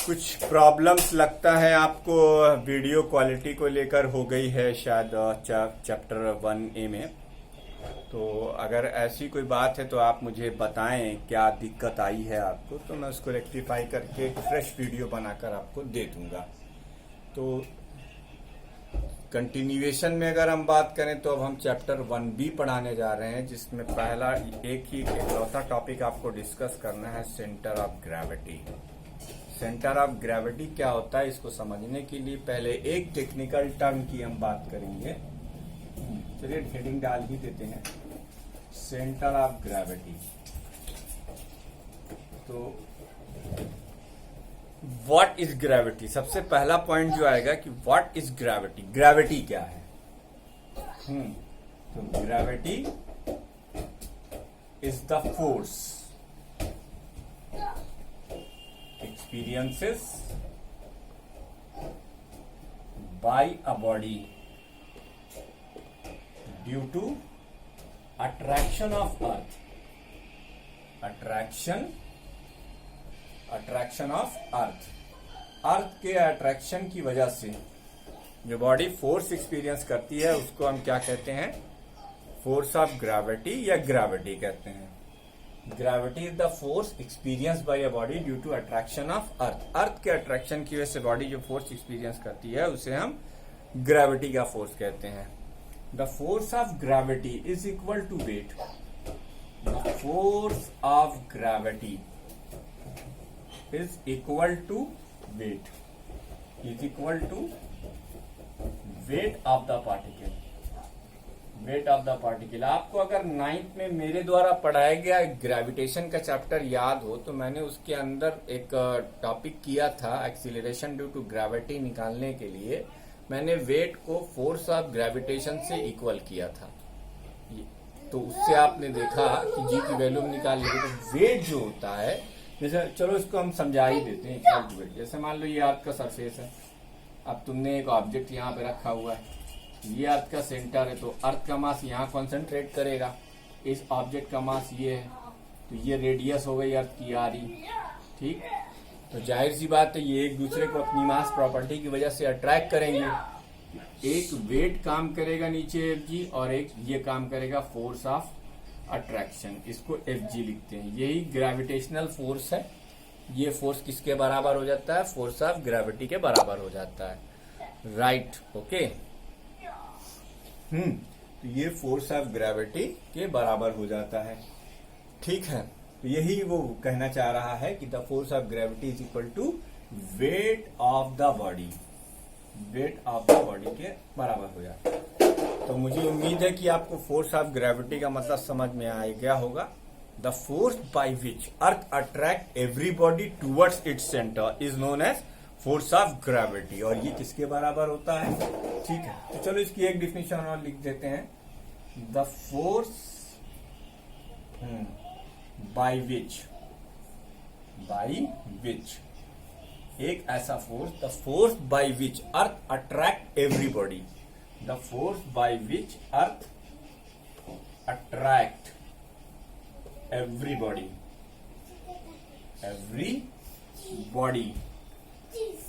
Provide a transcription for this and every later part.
कुछ प्रॉब्लम्स लगता है आपको वीडियो क्वालिटी को लेकर हो गई है शायद चैप्टर 1A में। तो अगर ऐसी कोई बात है तो आप मुझे बताएं क्या दिक्कत आई है आपको, तो मैं उसको रेक्टिफाई करके एक फ्रेश वीडियो बनाकर आपको दे दूंगा। तो कंटिन्यूएशन में अगर हम बात करें तो अब हम चैप्टर 1B पढ़ाने जा रहे हैं, जिसमें पहला एक ही इकलौता टॉपिक आपको डिस्कस करना है, centre of gravity. Centre of gravity क्या होता है, इसको समझने के लिए पहले एक टेक्निकल टर्म की हम बात करेंगे। चलिए हेडिंग डाल ही देते हैं, सेंटर ऑफ ग्रेविटी। तो व्हाट इज ग्रेविटी, सबसे पहला पॉइंट जो आएगा कि व्हाट इज ग्रेविटी, ग्रेविटी क्या है। तो gravity is the force experiences by a body due to attraction of earth, attraction of अर्थ के अट्रैक्शन की वजह से जो बॉडी फोर्स एक्सपीरियंस करती है उसको हम क्या कहते हैं, फोर्स ऑफ ग्रेविटी या ग्रेविटी कहते हैं। Gravity is the force experience by a body due to attraction of earth. Earth के अट्रैक्शन की वजह से बॉडी जो फोर्स एक्सपीरियंस करती है उसे हम ग्रेविटी का फोर्स कहते हैं। The force of gravity is equal to weight. The force of gravity is equal to weight, is equal to weight of the particle. Weight of the particle. आपको अगर 9th में मेरे द्वारा पढ़ाया गया ग्रेविटेशन का चैप्टर याद हो तो मैंने उसके अंदर एक टॉपिक किया था, एक्सीलरेशन ड्यू टू ग्रेविटी निकालने के लिए मैंने वेट को फोर्स ऑफ ग्रेविटेशन से इक्वल किया था। तो उससे आपने देखा कि जी की वैल्यू निकाल ली। तो वेट जो होता है, जैसे चलो इसको हम समझा ही देते हैं, इक्वल टू वेट। जैसे मान लो ये अर्थ का सरफेस है, अब तुमने एक ऑब्जेक्ट यहाँ पे रखा हुआ है, ये अर्थ का सेंटर है, तो अर्थ का मास यहाँ कॉन्सेंट्रेट करेगा, इस ऑब्जेक्ट का मास ये है, तो ये रेडियस हो गई अर्थ की आर ई। ठीक, तो जाहिर सी बात है ये एक दूसरे को अपनी मास प्रॉपर्टी की वजह से अट्रैक्ट करेंगे। एक वेट काम करेगा नीचे एफ जी, और एक ये काम करेगा फोर्स ऑफ अट्रैक्शन, इसको एफ जी लिखते हैं। यही ग्रेविटेशनल फोर्स है। ये फोर्स किसके बराबर हो जाता है, फोर्स ऑफ ग्रेविटी के बराबर हो जाता है। Right, okay. तो ये फोर्स ऑफ ग्रेविटी के बराबर हो जाता है। ठीक है, तो यही वो कहना चाह रहा है कि the force of gravity is equal to weight of the body, weight of the body के बराबर हो जाता है। तो मुझे उम्मीद है कि आपको फोर्स ऑफ ग्रेविटी का मतलब समझ में आ गया होगा। The force by which earth attract every body towards its centre is known as force of gravity. और ये किसके बराबर होता है, ठीक है। तो चलो इसकी एक डिफिनेशन और लिख देते हैं। द फोर्स बाय विच एक ऐसा force, the force by which earth attract everybody, the force by which earth attract everybody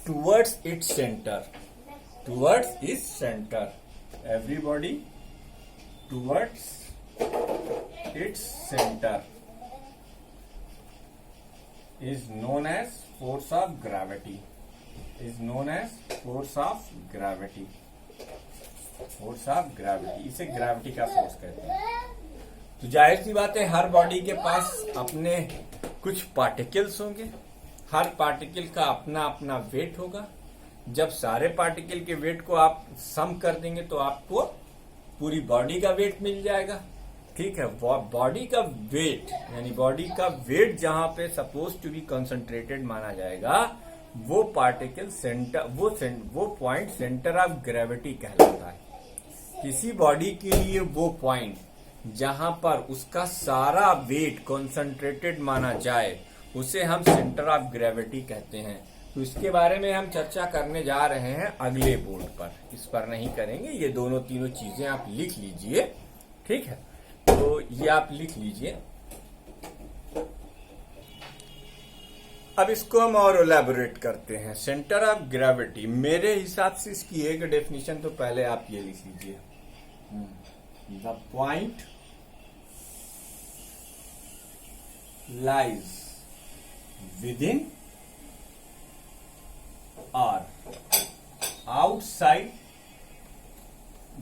towards its center, towards its center, everybody towards its center is known as force of gravity, is known as force of gravity, force of gravity। इसे gravity का force कहते हैं। तो जाहिर सी बात है हर body के पास अपने कुछ पार्टिकल्स होंगे, हर पार्टिकल का अपना अपना वेट होगा। जब सारे पार्टिकल के वेट को आप सम कर देंगे तो आपको पूरी बॉडी का वेट मिल जाएगा। ठीक है, बॉडी का वेट यानी बॉडी का वेट जहां पे सपोज टू बी कंसंट्रेटेड माना जाएगा, वो पार्टिकल सेंटर, वो पॉइंट सेंटर ऑफ ग्रेविटी कहलाता है। किसी बॉडी के लिए वो पॉइंट जहां पर उसका सारा वेट कंसंट्रेटेड माना जाए उसे हम सेंटर ऑफ ग्रेविटी कहते हैं। तो इसके बारे में हम चर्चा करने जा रहे हैं अगले बोर्ड पर, इस पर नहीं करेंगे। ये दोनों तीनों चीजें आप लिख लीजिए, ठीक है। तो ये आप लिख लीजिए। अब इसको हम और एलैबोरेट करते हैं। सेंटर ऑफ ग्रेविटी, मेरे हिसाब से इसकी एक डेफिनेशन तो पहले आप ये लिख लीजिए, द पॉइंट लाइज विदिन और outside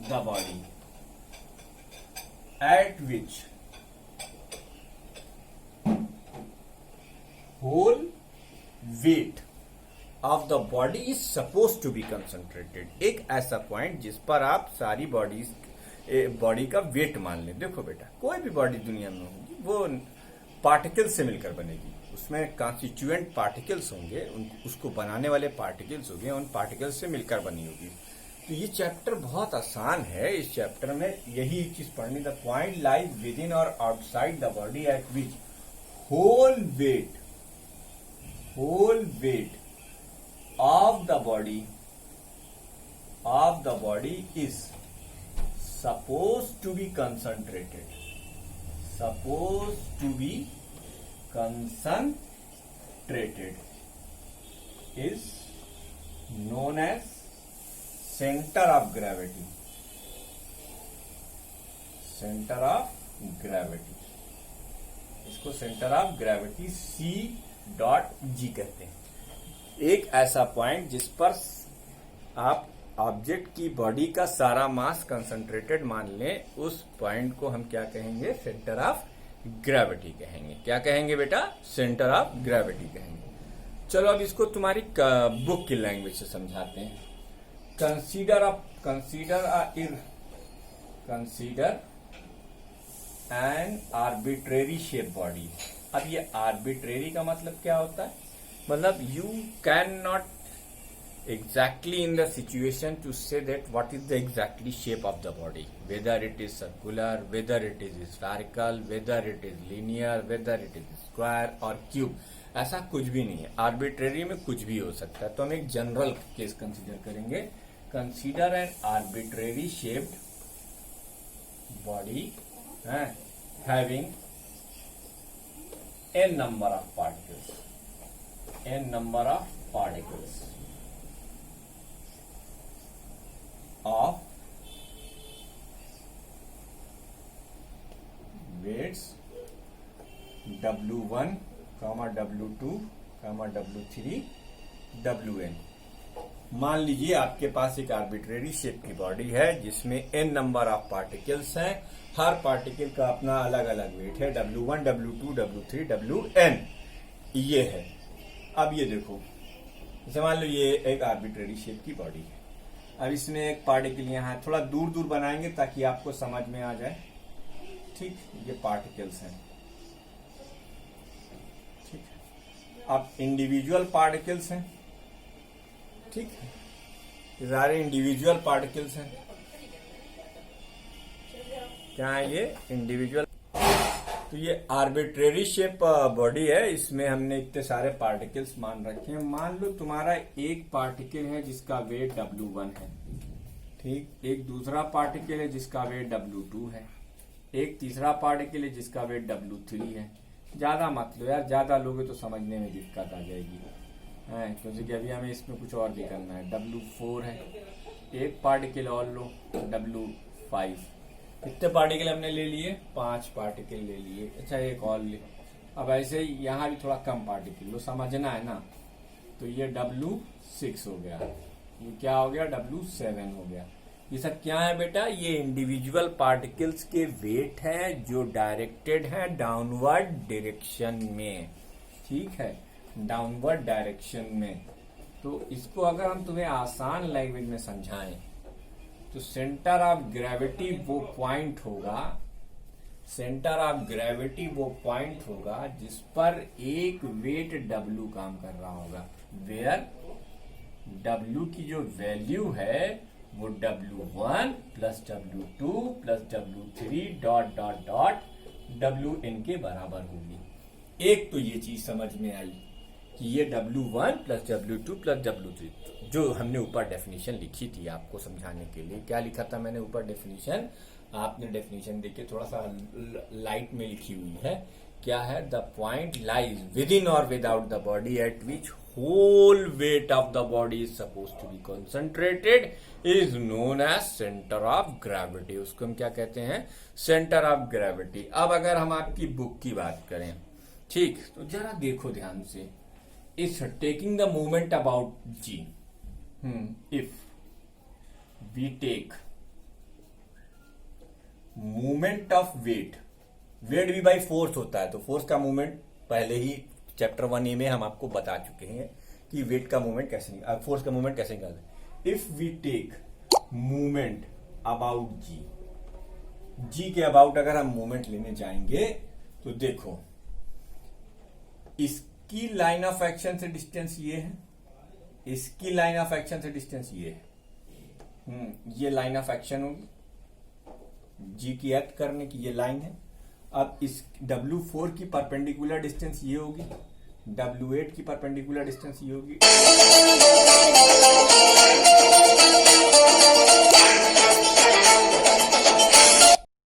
the body at which whole weight of the body is supposed to be concentrated। एक ऐसा पॉइंट जिस पर आप सारी बॉडी का वेट मान लें। देखो बेटा, कोई भी बॉडी दुनिया में होगी वो पार्टिकल्स से मिलकर बनेगी, उसमें कॉन्स्टिट्यूएंट पार्टिकल्स होंगे, उसको बनाने वाले पार्टिकल्स होंगे, उन पार्टिकल्स से मिलकर बनी होगी। तो ये चैप्टर बहुत आसान है। इस चैप्टर में यही चीज पढ़नी, the point lies within और outside the body at which whole weight of the body is supposed to be concentrated, is known as center of gravity। इसको सेंटर ऑफ ग्रेविटी C.G कहते हैं। एक ऐसा पॉइंट जिस पर आप object की बॉडी का सारा मास कंसंट्रेटेड मान लें, उस पॉइंट को हम क्या कहेंगे? सेंटर ऑफ ग्रेविटी कहेंगे। क्या कहेंगे बेटा? सेंटर ऑफ ग्रेविटी कहेंगे। चलो अब इसको तुम्हारी बुक की लैंग्वेज से समझाते हैं। Consider an arbitrary shape body. अब ये आर्बिट्रेरी का मतलब क्या होता है? मतलब you can not exactly in the situation to say that what is the exactly shape of the body, whether it is circular, whether it is spherical, whether it is linear, whether it is square or cube। ऐसा कुछ भी नहीं है, arbitrary में कुछ भी हो सकता है। तो हम एक जनरल केस कंसीडर करेंगे। Consider an arbitrary shaped body having n number of particles of weights W1, W2, W3, Wn। मान लीजिए आपके पास एक आर्बिट्रेरी शेप की बॉडी है जिसमें n नंबर ऑफ पार्टिकल्स हैं। हर पार्टिकल का अपना अलग अलग वेट है, W1, W2, W3, Wn ये है। अब ये देखो, जैसे मान लो ये एक आर्बिट्रेरी शेप की बॉडी है। अब इसमें एक पार्टिकल यहाँ थोड़ा दूर दूर बनाएंगे ताकि आपको समझ में आ जाए। ठीक, ये पार्टिकल्स हैं। ठीक, अब इंडिविजुअल पार्टिकल्स हैं। ठीक, ये सारे इंडिविजुअल पार्टिकल्स हैं। क्या है ये? इंडिविजुअल। तो ये आर्बिट्रेरी शेप बॉडी है, इसमें हमने इतने सारे पार्टिकल्स मान रखे हैं। मान लो तुम्हारा एक पार्टिकल है जिसका वेट W1 है। ठीक, एक दूसरा पार्टिकल है जिसका वेट W2 है, एक तीसरा पार्टिकल है जिसका वेट W3 है। ज्यादा मत लो यार, ज्यादा लोगे तो समझने में दिक्कत आ जाएगी, क्योंकि अभी हमें इसमें कुछ और भी करना है। W4 है, एक पार्टिकल और लो W5। कितने पार्टिकल हमने ले लिए? 5 पार्टिकल ले लिए। अच्छा, एक और ले। अब ऐसे ही यहाँ भी थोड़ा कम पार्टिकल लो, समझना है ना। तो ये W6 हो गया, ये क्या हो गया? W7 हो गया। ये सब क्या है बेटा? ये इंडिविजुअल पार्टिकल्स के वेट हैं जो डायरेक्टेड हैं डाउनवर्ड डायरेक्शन में। ठीक है, डाउनवर्ड डायरेक्शन में। तो इसको अगर हम तुम्हें आसान लैंग्वेज में समझाएं तो सेंटर ऑफ ग्रेविटी वो पॉइंट होगा जिस पर एक वेट W काम कर रहा होगा, वेयर W की जो वैल्यू है वो W1 plus W2 plus W3 dot dot dot Wn के बराबर होगी। एक तो ये चीज समझ में आई कि ये W1 plus W2 plus W3, जो हमने ऊपर डेफिनेशन लिखी थी आपको समझाने के लिए। क्या लिखा था मैंने ऊपर डेफिनेशन? आपने डेफिनेशन देखिए, थोड़ा सा लाइट में लिखी हुई है क्या है? The point lies within और without the body at which whole weight of the body is suppose to be concentrated is known as centre of gravity. उसको हम क्या कहते हैं? Centre of gravity. अब अगर हम आपकी बुक की बात करें, ठीक, तो जरा देखो ध्यान से, is taking the movement about G, if we take movement of weight, weight भी बाई फोर्स होता है, तो फोर्स का मूवमेंट पहले ही चैप्टर 1A में हम आपको बता चुके हैं कि वेट का मूवमेंट कैसे, फोर्स का मूवमेंट कैसे निकालते हैं। If we take movement about G, G के अबाउट अगर हम मूवमेंट लेने जाएंगे तो देखो, इसकी लाइन ऑफ एक्शन से डिस्टेंस ये है, इसकी लाइन ऑफ एक्शन से डिस्टेंस ये है, ये लाइन ऑफ एक्शन होगी, जी की एक्ट करने की ये लाइन है। अब इस W4 की परपेंडिकुलर डिस्टेंस ये होगी, W8 की परपेंडिकुलर डिस्टेंस ये होगी,